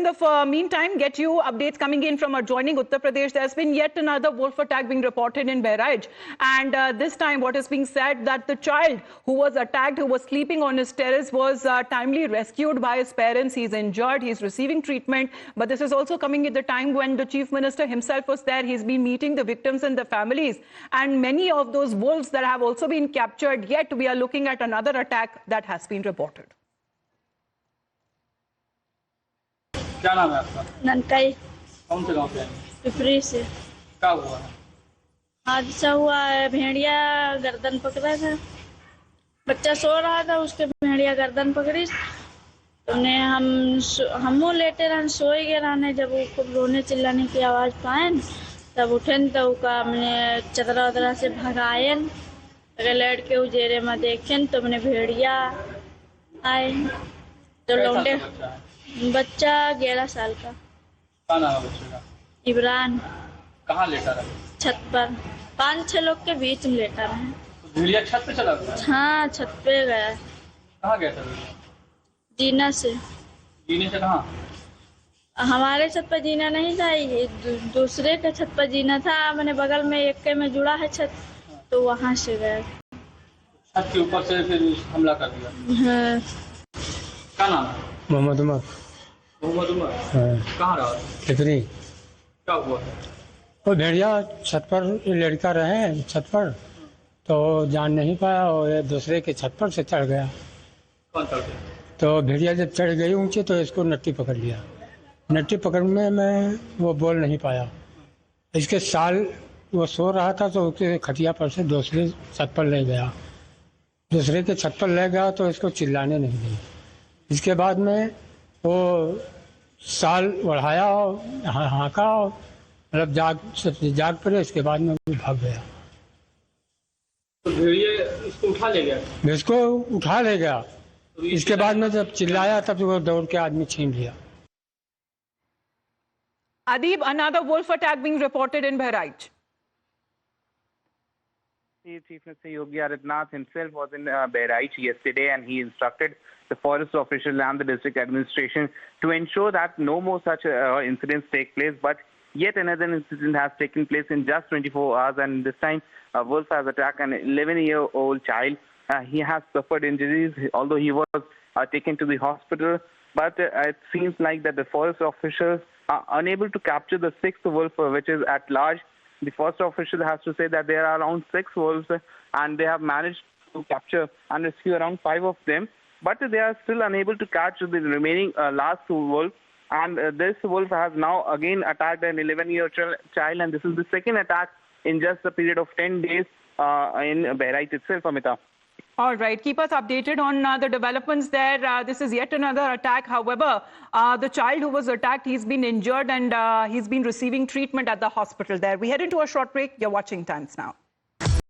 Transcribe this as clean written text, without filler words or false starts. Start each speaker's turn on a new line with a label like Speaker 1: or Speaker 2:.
Speaker 1: the meantime, get you updates coming in from adjoining Uttar Pradesh. There's been yet another wolf attack being reported in Bahraich. And this time what is being said that the child who was attacked, who was sleeping on his terrace, was timely rescued by his parents. He's injured. He's receiving treatment. But this is also coming at the time when the Chief Minister himself was there. He's been meeting the victims and the families. And many of those wolves that have also been captured, yet we are looking at another attack that has been reported.
Speaker 2: क्या नाम है आपका?
Speaker 3: ननकाई।
Speaker 2: कौन से गांव से हैं?
Speaker 3: पिपरी से।
Speaker 2: क्या हुआ है?
Speaker 3: हादसा हुआ है, भेड़िया गर्दन पकड़ा था, बच्चा सो रहा था, उसके भेड़िया गर्दन पकड़ी। उन्हें हम लेटे रहने, सोए गए रहने। जब वो खूब रोने चिल्लाने की आवाज़ पाए तब उठे तो हमने चदरा उदरा से भगाए। अगर लड़के उजेरे में देखें तो मैंने भेड़िया आए तो लौंडे। बच्चा 11 साल का।
Speaker 2: क्या नाम है बच्चे का?
Speaker 3: इमरान।
Speaker 2: कहाँ लेटा रहा?
Speaker 3: छत पर 5-6 लोग के बीच में लेटा रहे।
Speaker 2: तो भेड़िया छत पे चला गया?
Speaker 3: हाँ, छत पे गया।
Speaker 2: कहाँ गया था भेड़िया?
Speaker 3: जीना से।
Speaker 2: जीने से कहाँ?
Speaker 3: हमारे छत पर जीना नहीं था, ये दूसरे के छत पर जीना था। मैंने बगल में एक के में जुड़ा है छत, तो वहाँ से गया।
Speaker 2: छत के ऊपर से फिर हमला कर दिया?
Speaker 3: हाँ।
Speaker 2: क्या नाम है?
Speaker 4: मोहम्मद उमर।
Speaker 2: मोहम्मद उमर?
Speaker 4: हाँ।
Speaker 2: कहाँ रहा?
Speaker 4: कितनी?
Speaker 2: क्या हुआ है?
Speaker 4: वो भेड़िया छत पर लड़का रहे छत पर, तो जान नहीं पाया और ये दूसरे के छत पर से चढ़ गया।
Speaker 2: कौन चढ़ गया?
Speaker 4: तो भेड़िया जब चढ़ गई ऊंचे तो इसको नट्टी पकड़ लिया। नट्टी पकड़ में मैं वो बोल नहीं पाया। इसके साल वो सो रहा था तो उसके खटिया पर से दूसरे छत पर ले गया। दूसरे के छत पर ले गया तो इसको चिल्लाने नहीं दी। इसके बाद में वो साल बढ़ाया और हाँका, मतलब जाग पड़े। इसके बाद में वो भाग गया।
Speaker 2: तो भेड़िया इसको उठा ले गया?
Speaker 4: इसको उठा ले गया। इसके बाद में जब चिल्लाया तब वो दौड़ के आदमी छीन लिया।
Speaker 1: Adib, another wolf attack being reported in Bahraich.
Speaker 5: Chief Minister Yogi Adityanath himself was in Bahraich yesterday, and he instructed the forest officials and the district administration to ensure that no more such incidents take place. But yet another incident has taken place in just 24 hours, and this time a wolf has attacked an 11-year-old child. He has suffered injuries, although he was taken to the hospital. But it seems like that the forest officials are unable to capture the 6th wolf, which is at large. The forest official has to say that there are around 6 wolves, and they have managed to capture and rescue around 5 of them. But they are still unable to catch the remaining last 2 wolves. And this wolf has now again attacked an 11-year-old child, and this is the second attack in just a period of 10 days in Bahraich itself, Amita.
Speaker 1: All right, keep us updated on the developments there. This is yet another attack. However, the child who was attacked, he's been injured and he's been receiving treatment at the hospital there. We head into a short break. You're watching Times Now.